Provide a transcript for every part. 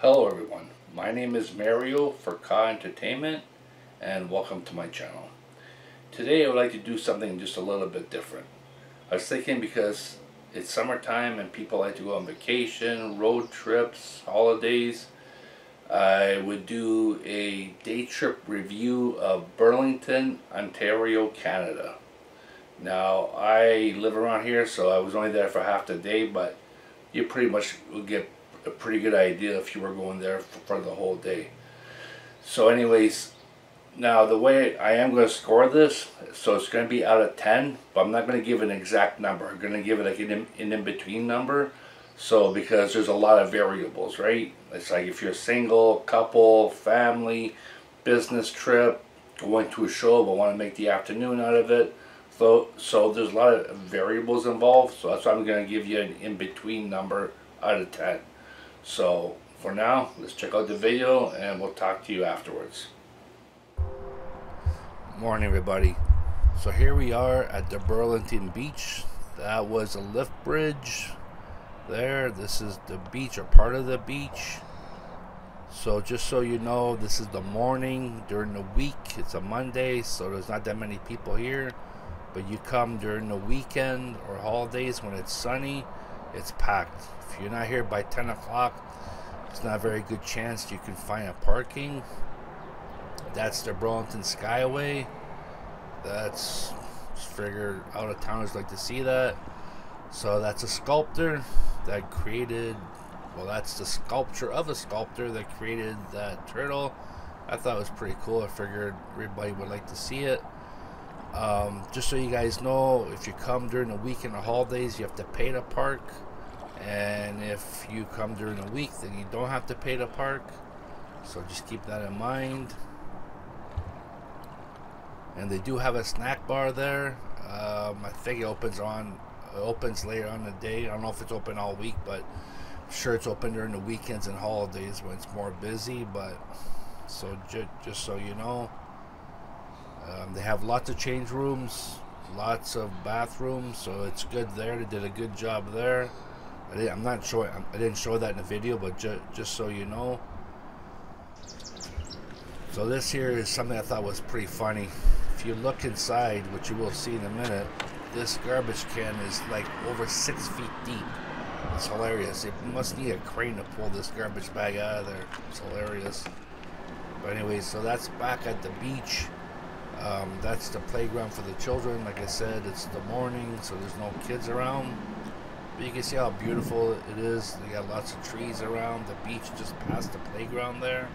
Hello everyone, my name is Mario for Ka Entertainment and welcome to my channel. Today I would like to do something just a little bit different. I was thinking because it's summertime and people like to go on vacation, road trips, holidays, I would do a day trip review of Burlington, Ontario, Canada. Now I live around here, so I was only there for half the day, but you pretty much will get a pretty good idea if you were going there for the whole day. So anyways, now the way I am going to score this, so it's going to be out of 10, but I'm not going to give an exact number. I'm going to give it like an in-between number. So because there's a lot of variables, right? It's like if you're single, couple, family, business trip, going to a show but want to make the afternoon out of it. So there's a lot of variables involved. So that's why I'm going to give you an in-between number out of 10. So for now, let's check out the video and we'll talk to you afterwards. Morning everybody. So here we are at the Burlington beach. That was a lift bridge there. This is the beach, or part of the beach. So just so you know, this is the morning during the week. It's a Monday, so there's not that many people here. But you come during the weekend or holidays when it's sunny, it's packed. If you're not here by 10 o'clock, it's not a very good chance you can find a parking. That's the Burlington Skyway. That's, figure out of towners like to see that. So that's a sculptor that created, well, that's the sculpture of a sculptor that created that turtle. I thought it was pretty cool. I figured everybody would like to see it. Just so you guys know, if you come during the weekend or holidays, you have to pay to park. And if you come during the week, then you don't have to pay to park. So just keep that in mind. And they do have a snack bar there. I think it opens later on in the day. I don't know if it's open all week, but I'm sure it's open during the weekends and holidays when it's more busy. But so just so you know, they have lots of change rooms, lots of bathrooms, so it's good there. They did a good job there. I'm not sure. I didn't show that in the video, but just so you know. So this here is something I thought was pretty funny. If you look inside, which you will see in a minute, this garbage can is like over 6 feet deep. It's hilarious. It must need a crane to pull this garbage bag out of there. It's hilarious. But anyway, so that's back at the beach. That's the playground for the children. Like I said, it's the morning, so there's no kids around. But you can see how beautiful it is. They got lots of trees around the beach just past the playground there.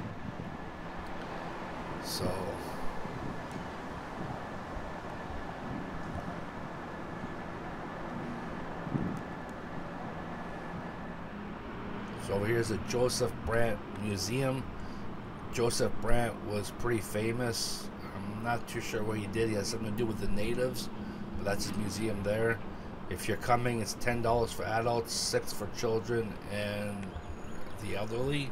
So here's the Joseph Brant Museum. Joseph Brant was pretty famous. I'm not too sure what he did. He has something to do with the natives, but that's his museum there. If you're coming, it's $10 for adults, $6 for children and the elderly.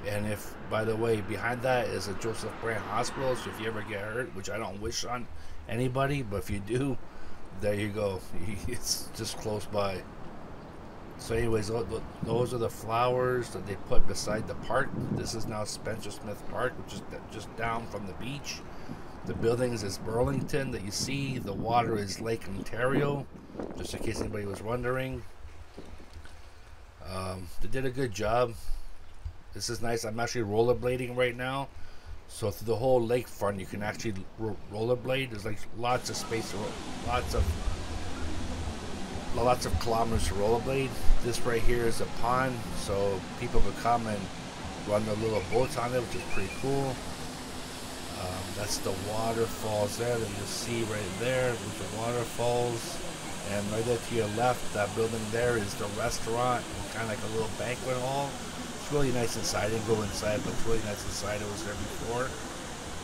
And if, by the way, behind that is a Joseph Brant Hospital, so if you ever get hurt, which I don't wish on anybody, but if you do, there you go. It's just close by. So anyways, those are the flowers that they put beside the park. This is now Spencer Smith Park, which is just down from the beach. The buildings is Burlington that you see. The water is Lake Ontario, just in case anybody was wondering. They did a good job. This is nice. I'm actually rollerblading right now. So through the whole lakefront, you can actually rollerblade. There's like lots of space, lots of kilometers to rollerblade. This right here is a pond, so people can come and run their little boats on it, which is pretty cool. That's the waterfalls there that you see right there with the waterfalls. And right there to your left, that building there is the restaurant and kind of like a little banquet hall. It's really nice inside. I didn't go inside, but it's really nice inside. It was there before.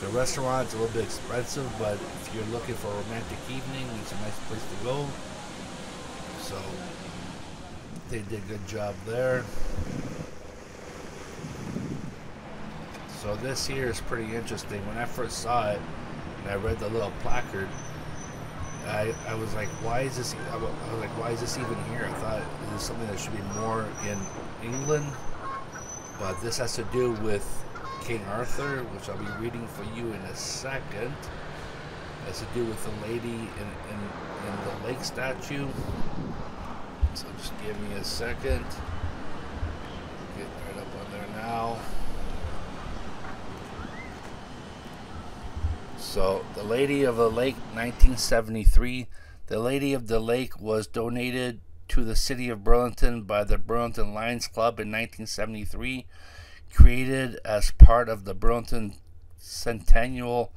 The restaurant's a little bit expensive, but if you're looking for a romantic evening, it's a nice place to go. So they did a good job there. So this here is pretty interesting. When I first saw it and I read the little placard, I was like, why is this? I was like, why is this even here? I thought it was something that should be more in England, but this has to do with King Arthur, which I'll be reading for you in a second. It has to do with the lady in the lake statue. So just give me a second. Get right up on there now. So, the Lady of the Lake, 1973. The Lady of the Lake was donated to the city of Burlington by the Burlington Lions Club in 1973. Created as part of the Burlington Centennial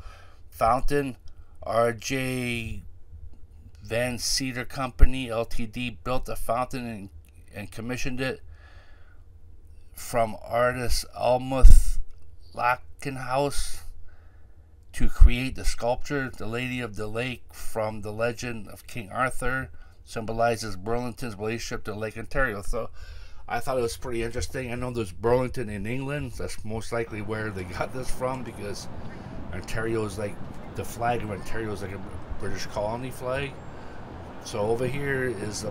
Fountain, R.J. Van Cedar Company, Ltd. built the fountain and commissioned it from artist Almuth Lackenhaus to create the sculpture. The Lady of the Lake from the legend of King Arthur symbolizes Burlington's relationship to Lake Ontario. So I thought it was pretty interesting. I know there's Burlington in England. That's most likely where they got this from, because Ontario is like, the flag of Ontario is like a British colony flag. So over here is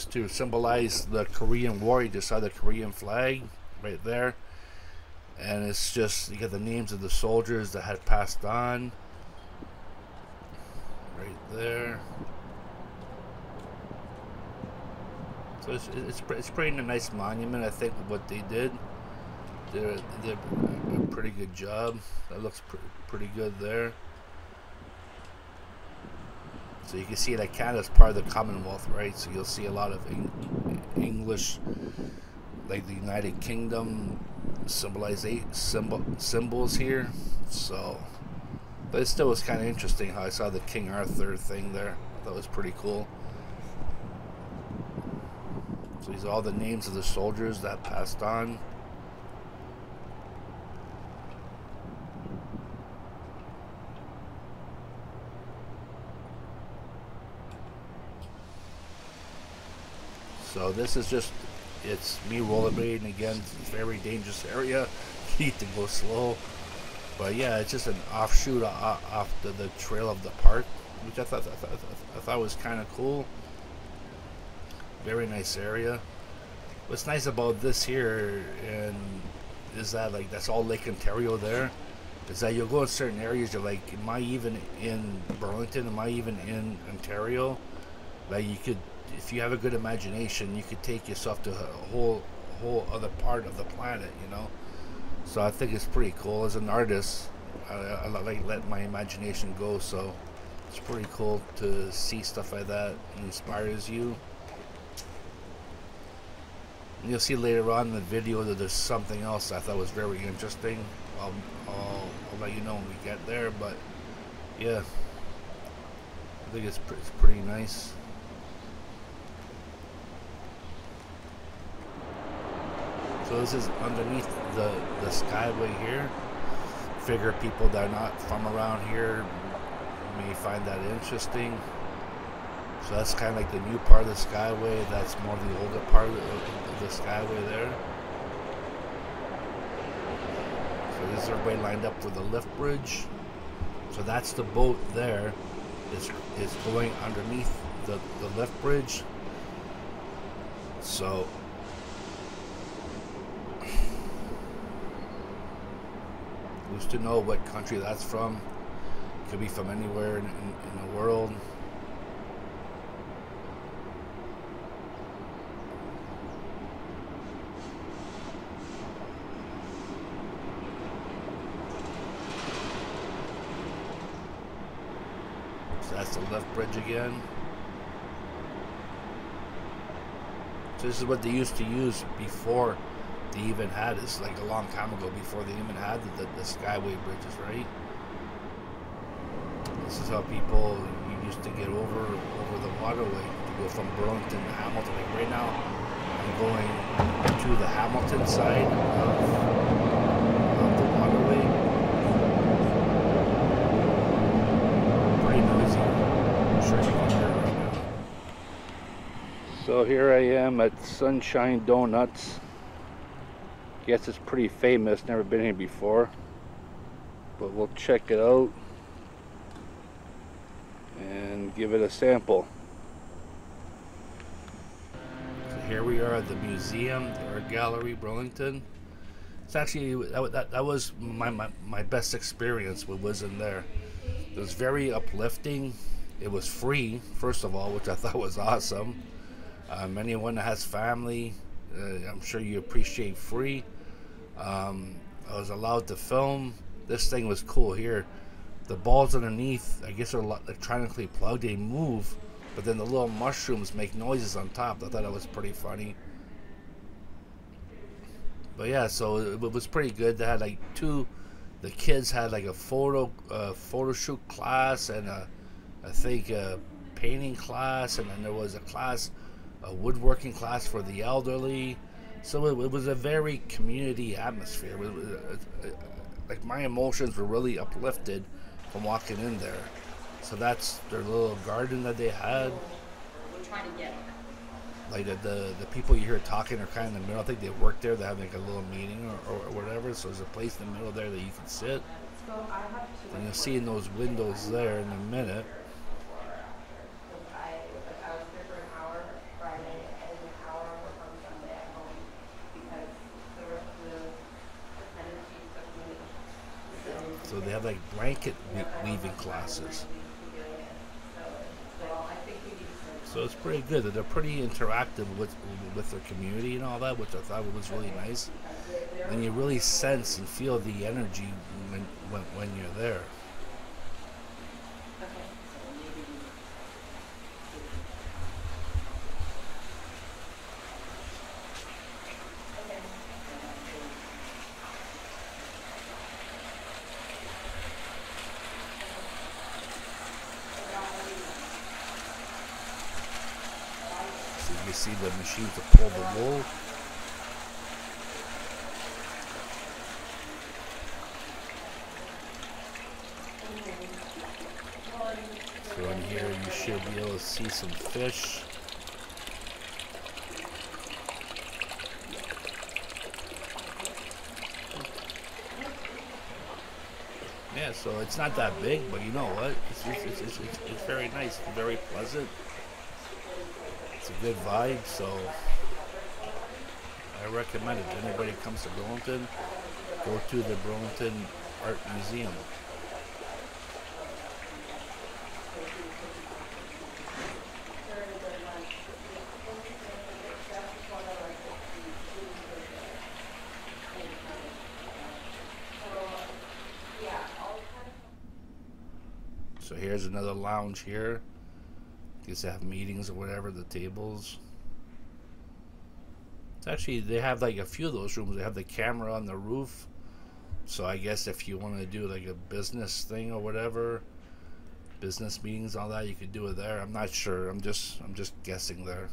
to symbolize the Korean War. You just saw the Korean flag right there. And it's just, you get the names of the soldiers that had passed on right there. So it's pretty a nice monument. I think what they did a pretty good job. That looks pretty good there. So you can see that Canada's part of the Commonwealth, right? So you'll see a lot of English, like the United Kingdom symbols here. So, but it still was kind of interesting how I saw the King Arthur thing there. That was pretty cool. So these are all the names of the soldiers that passed on. So this is just, it's me rollerblading again. It's a very dangerous area. You need to go slow. But yeah, it's just an offshoot off the trail of the park, which I thought was kind of cool. Very nice area. What's nice about this here and is that, like, that's all Lake Ontario there. Is that you'll go in certain areas, you're like, am I even in Burlington? Am I even in Ontario? Like, you could, if you have a good imagination, you could take yourself to a whole other part of the planet, you know. So I think it's pretty cool. As an artist, I like let my imagination go. So it's pretty cool to see stuff like that. It inspires you. And you'll see later on in the video that there's something else I thought was very interesting. I'll let you know when we get there. But yeah, I think it's pretty nice. So this is underneath the skyway here. Figure people that are not from around here may find that interesting. So that's kind of like the new part of the skyway. That's more the older part of the skyway there. So this is everybody lined up for the lift bridge. So that's the boat there. It's going underneath the lift bridge. So who's to know what country that's from? Could be from anywhere in the world. So that's the left bridge again. So this is what they used to use before they even had this, like a long time ago, before they even had the skyway bridges, right? This is how people used to get over the waterway to go from Burlington to Hamilton. Like right now, I'm going to the Hamilton side of the waterway. Pretty noisy. I'm sure you can hear it right now. So here I am at Sunshine Donuts. Guess it's pretty famous, never been here before, but we'll check it out. and give it a sample. So here we are at the museum, the art gallery, Burlington. It's actually, that was my best experience was in there. It was very uplifting. It was free, first of all, which I thought was awesome. Anyone that has family, I'm sure you appreciate free. I was allowed to film. This thing was cool here. The balls underneath, I guess, are electronically plugged. They move, but then the little mushrooms make noises on top. I thought that was pretty funny. But yeah, so it was pretty good. They had like the kids had like a photo shoot class, and I think a painting class, and then there was a woodworking class for the elderly. So it was a very community atmosphere. Like my emotions were really uplifted from walking in there. So that's their little garden that they had. We're trying to get Like the people you hear talking are kind of in the middle. I think they work there. They have like a little meeting or whatever. So there's a place in the middle there that you can sit. And you'll see in those windows there in a minute. So they have like blanket weaving classes. So it's pretty good. They're pretty interactive with their community and all that, which I thought was really nice. And you really sense and feel the energy when you're there. So you see the machine to pull the wool. So in here you should be able to see some fish. Yeah, so it's not that big, but you know what? It's very nice. It's very pleasant. It's a good vibe, so I recommend it. If anybody comes to Burlington, go to the Burlington Art Museum. So here's another lounge here. Guess they have meetings or whatever, the tables. It's actually, they have like a few of those rooms. They have the camera on the roof. So I guess if you want to do like a business thing or whatever, business meetings, all that, you could do it there. I'm not sure. I'm just guessing there.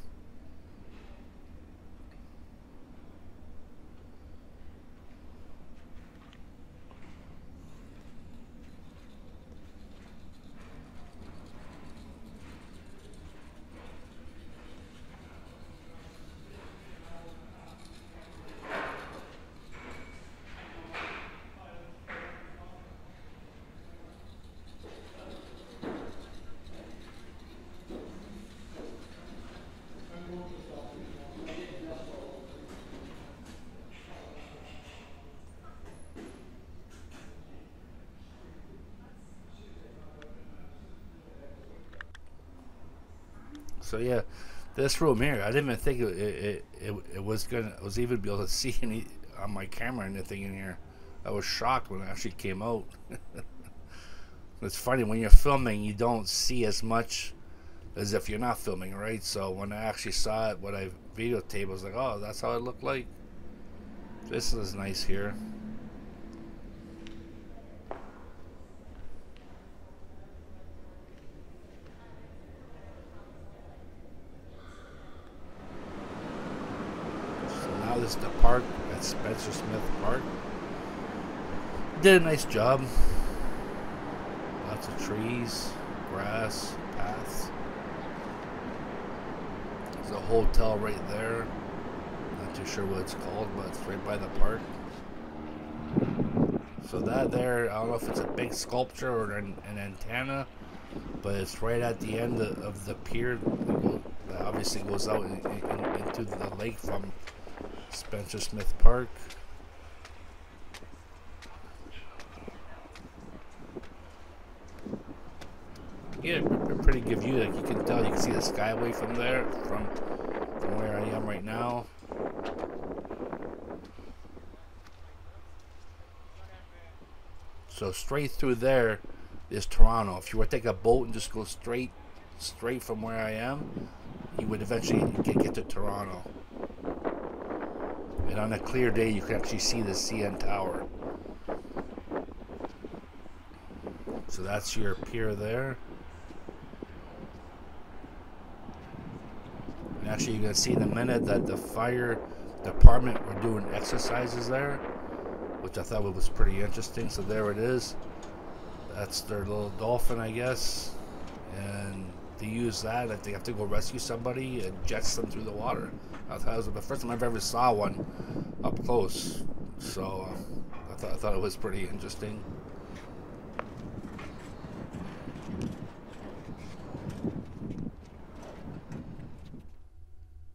So yeah, this room here, I didn't even think it was even be able to see any on my camera anything in here. I was shocked when it actually came out. It's funny, when you're filming, you don't see as much as if you're not filming, right? So when I actually saw it, what I videotaped, I was like, oh, that's how it looked like. This is nice here. This is the park at Spencer Smith Park. Did a nice job. Lots of trees, grass, paths. There's a hotel right there. Not too sure what it's called, but it's right by the park. So that there, I don't know if it's a big sculpture or an antenna. but it's right at the end of the pier that obviously goes out into the lake from Spencer Smith Park. Yeah, a pretty good view. Like you can tell, you can see the skyway from there, from where I am right now. So straight through there is Toronto. If you were to take a boat and just go straight from where I am, you would eventually get to Toronto. And on a clear day, you can actually see the CN Tower. So that's your pier there. And actually, you're going to see in a minute that the fire department were doing exercises there, which I thought was pretty interesting. So there it is. That's their little dolphin, I guess. And they use that if they have to go rescue somebody and jets them through the water. I thought it was the first time I've ever saw one up close. So I thought it was pretty interesting.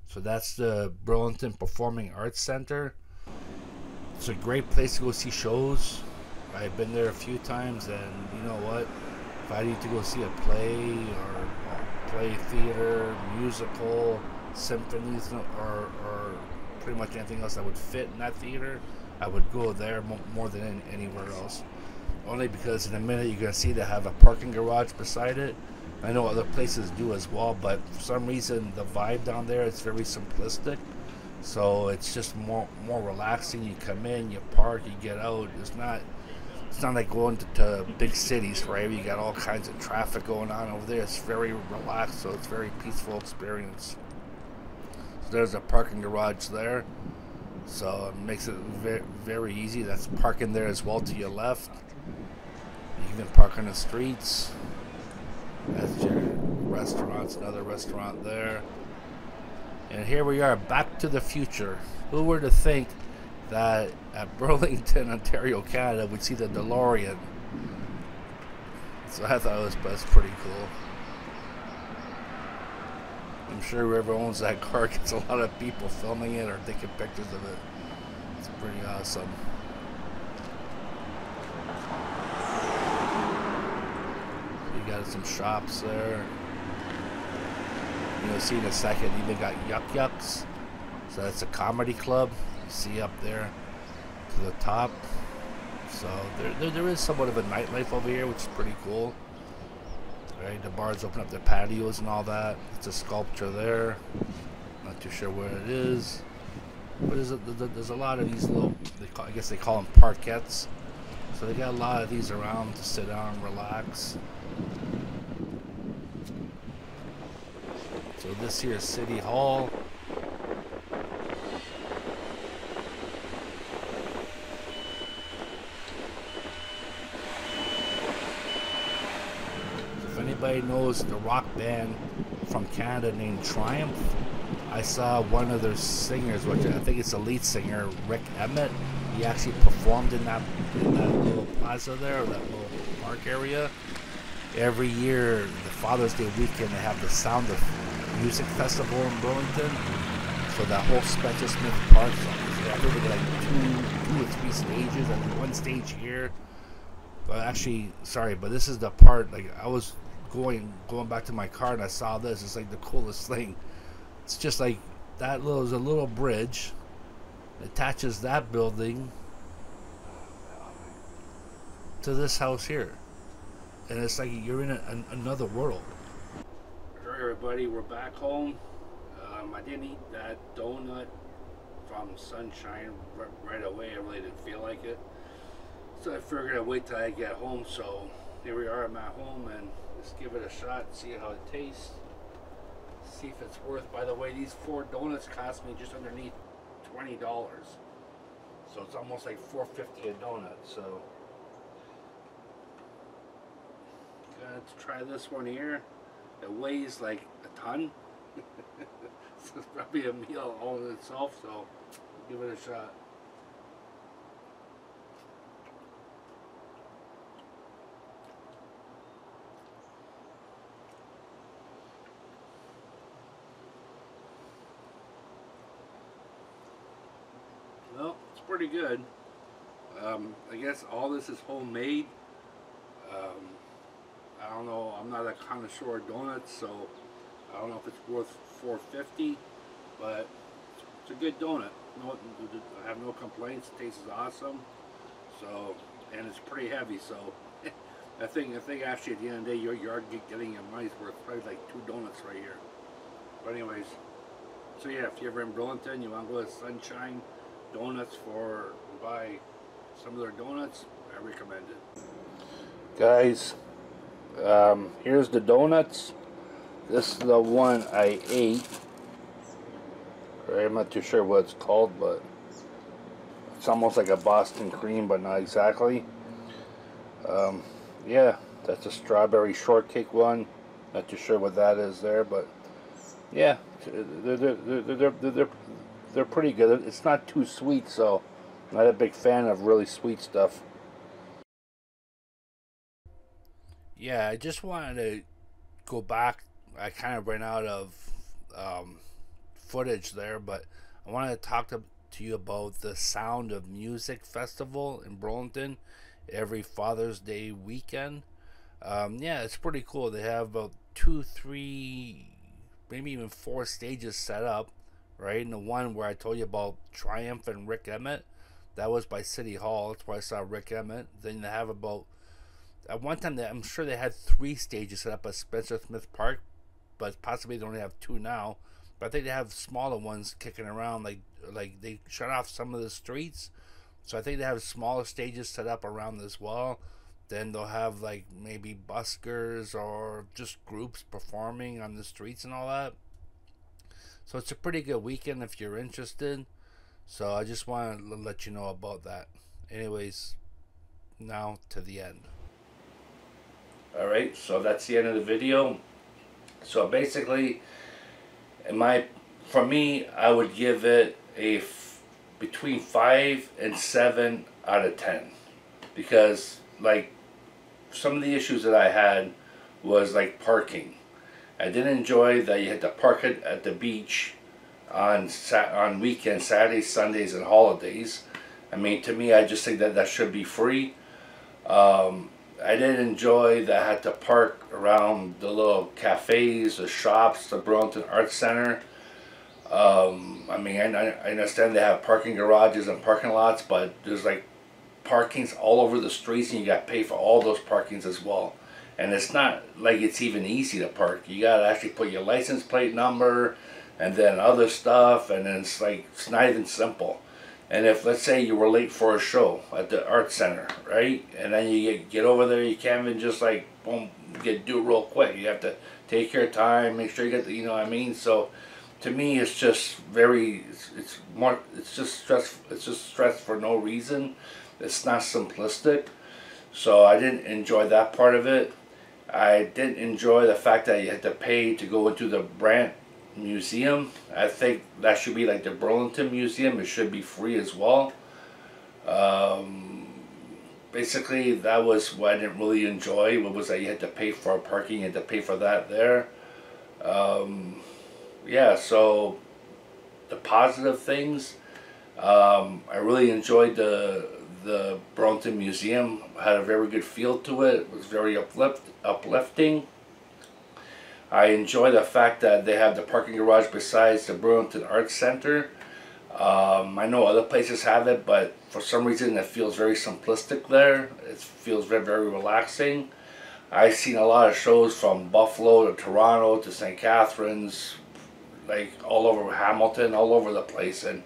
So that's the Burlington Performing Arts Center. It's a great place to go see shows. I've been there a few times, and you know what? If I need to go see a play or play theater, musical, symphonies, or pretty much anything else that would fit in that theater, I would go there more than anywhere else. Only because in a minute you're going to see they have a parking garage beside it. I know other places do as well, but for some reason the vibe down there is very simplistic. So it's just more relaxing. You come in, you park, you get out. It's not like going to big cities, right? You got all kinds of traffic going on over there. It's very relaxed, so it's a very peaceful experience. So there's a parking garage there, so it makes it very easy. That's parking there as well to your left. You can park on the streets. That's your restaurants, another restaurant there. And here we are, back to the future. Who were to think that at Burlington, Ontario, Canada, we'd see the DeLorean? So I thought that's pretty cool. I'm sure whoever owns that car gets a lot of people filming it or taking pictures of it. It's pretty awesome. You got some shops there. You'll see in a second, even got Yuck Yucks. So that's a comedy club. You see up there to the top. So there is somewhat of a nightlife over here, which is pretty cool. Right, the bars open up their patios and all that. It's a sculpture there. Not too sure where it is. But there's a lot of these little, I guess they call them parquettes. So they got a lot of these around to sit down and relax. So this here is City Hall. If anybody knows the rock band from Canada named Triumph, I saw one of their singers, which I think it's the lead singer, Rick Emmett. He actually performed in that little plaza there, or that little park area. Every year, the Father's Day weekend, they have the Sound of Music Festival in Burlington. So that whole Spencer Smith Park, I think they like two or three stages, and one stage here. But actually, sorry, but this is the part, like I was going back to my car and I saw this. It's like the coolest thing. It's just like that there's a little bridge that attaches that building to this house here. And it's like you're in another world. Alright everybody, we're back home. I didn't eat that donut from Sunshine right away. I really didn't feel like it. So I figured I'd wait till I get home. So here we are, I'm at home, and let's give it a shot and see how it tastes. See if it's worth. By the way, these 4 donuts cost me just underneath $20. So it's almost like $4.50 a donut. So gonna try this one here. It weighs like a ton. So it's probably a meal all in itself, so give it a shot. Well, it's pretty good. I guess all this is homemade. Um, I don't know. I'm not a connoisseur of donuts, so I don't know if it's worth 450, but it's a good donut. No, I have no complaints. It tastes awesome. So, and it's pretty heavy. So, I think actually at the end of the day, you're getting your money's worth. Probably like 2 donuts right here. But anyways, so yeah, if you're ever in Burlington, you want to go to Sunshine Donuts for buy some of their donuts, I recommend it. Guys, here's the donuts. This is the one I ate. I'm not too sure what it's called, but it's almost like a Boston cream, but not exactly. Yeah, that's a strawberry shortcake one. Not too sure what that is there, but yeah, they're pretty good. It's not too sweet, so I'm not a big fan of really sweet stuff. Yeah, I just wanted to go back. I kind of ran out of um, footage there, but I wanted to talk to you about the Sound of Music Festival in Burlington every Father's Day weekend. Yeah, it's pretty cool. They have about 2, 3, maybe even 4 stages set up, right? And the one where I told you about Triumph and Rick Emmett, that was by City Hall. That's where I saw Rick Emmett. Then they have about at one time I'm sure they had 3 stages set up at Spencer Smith Park, but possibly they only have 2 now. But I think they have smaller ones kicking around. Like they shut off some of the streets, so I think they have smaller stages set up around as well. Then they'll have like maybe buskers or just groups performing on the streets and all that. So it's a pretty good weekend if you're interested. So I just want to let you know about that. Anyways, now to the end. Alright, so that's the end of the video. So basically, for me, I would give it between 5 and 7 out of 10. Because, like, some of the issues that I had was like parking. I didn't enjoy that you had to park it at the beach on weekends, Saturdays, Sundays, and holidays. I mean, to me, I just think that should be free. I didn't enjoy that I had to park around the little cafes, the shops, the Burlington Arts Center. I mean, I understand they have parking garages and parking lots, but there's like parkings all over the streets, and you got to pay for all those parkings as well. And it's not like it's even easy to park. You got to actually put your license plate number and then other stuff, and then it's not even simple. And if, let's say, you were late for a show at the art center, right? And then you get over there, you can't even just like, boom, do it real quick. You have to take your time, make sure you get the, you know what I mean? So to me, it's just it's just stress for no reason. It's not simplistic. So I didn't enjoy that part of it. I didn't enjoy the fact that you had to pay to go into the Brant Museum. I think that should be like the Burlington Museum. It should be free as well. Basically, that was what I didn't really enjoy. What was that you had to pay for parking, you had to pay for that there. Yeah, so the positive things, I really enjoyed the Burlington Museum. Had a very good feel to it. It was very uplifting. I enjoy the fact that they have the parking garage besides the Burlington Arts Center. I know other places have it, but for some reason it feels very simplistic there. It feels very, very relaxing. I've seen a lot of shows from Buffalo to Toronto to St. Catharines, like all over Hamilton, all over the place. And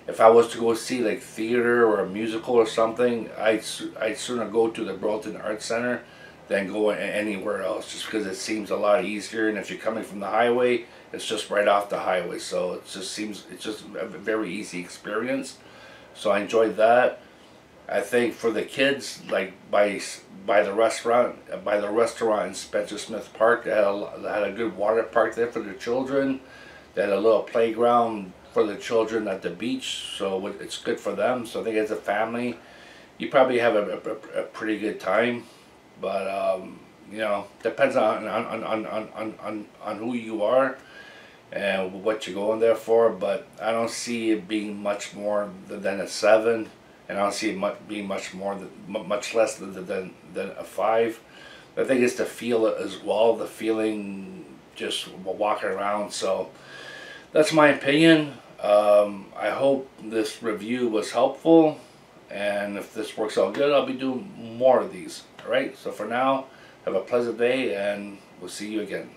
if I was to go see like theater or a musical or something, I'd sooner go to the Burlington Arts Center than go anywhere else, just because it seems a lot easier. And if you're coming from the highway, it's just right off the highway, so it's just a very easy experience. So I enjoyed that. I think for the kids, like by the restaurant in Spencer Smith Park, they had a good water park there for the children. They had a little playground for the children at the beach, so it's good for them. So I think as a family, you probably have a pretty good time. But you know, depends on who you are. and what you're going there for, but I don't see it being much more than a 7, and I don't see it being much more much less than a 5. I think it's the feel as well, the feeling just walking around. So that's my opinion. I hope this review was helpful, and if this works out good, I'll be doing more of these. Alright, so for now, have a pleasant day, and we'll see you again.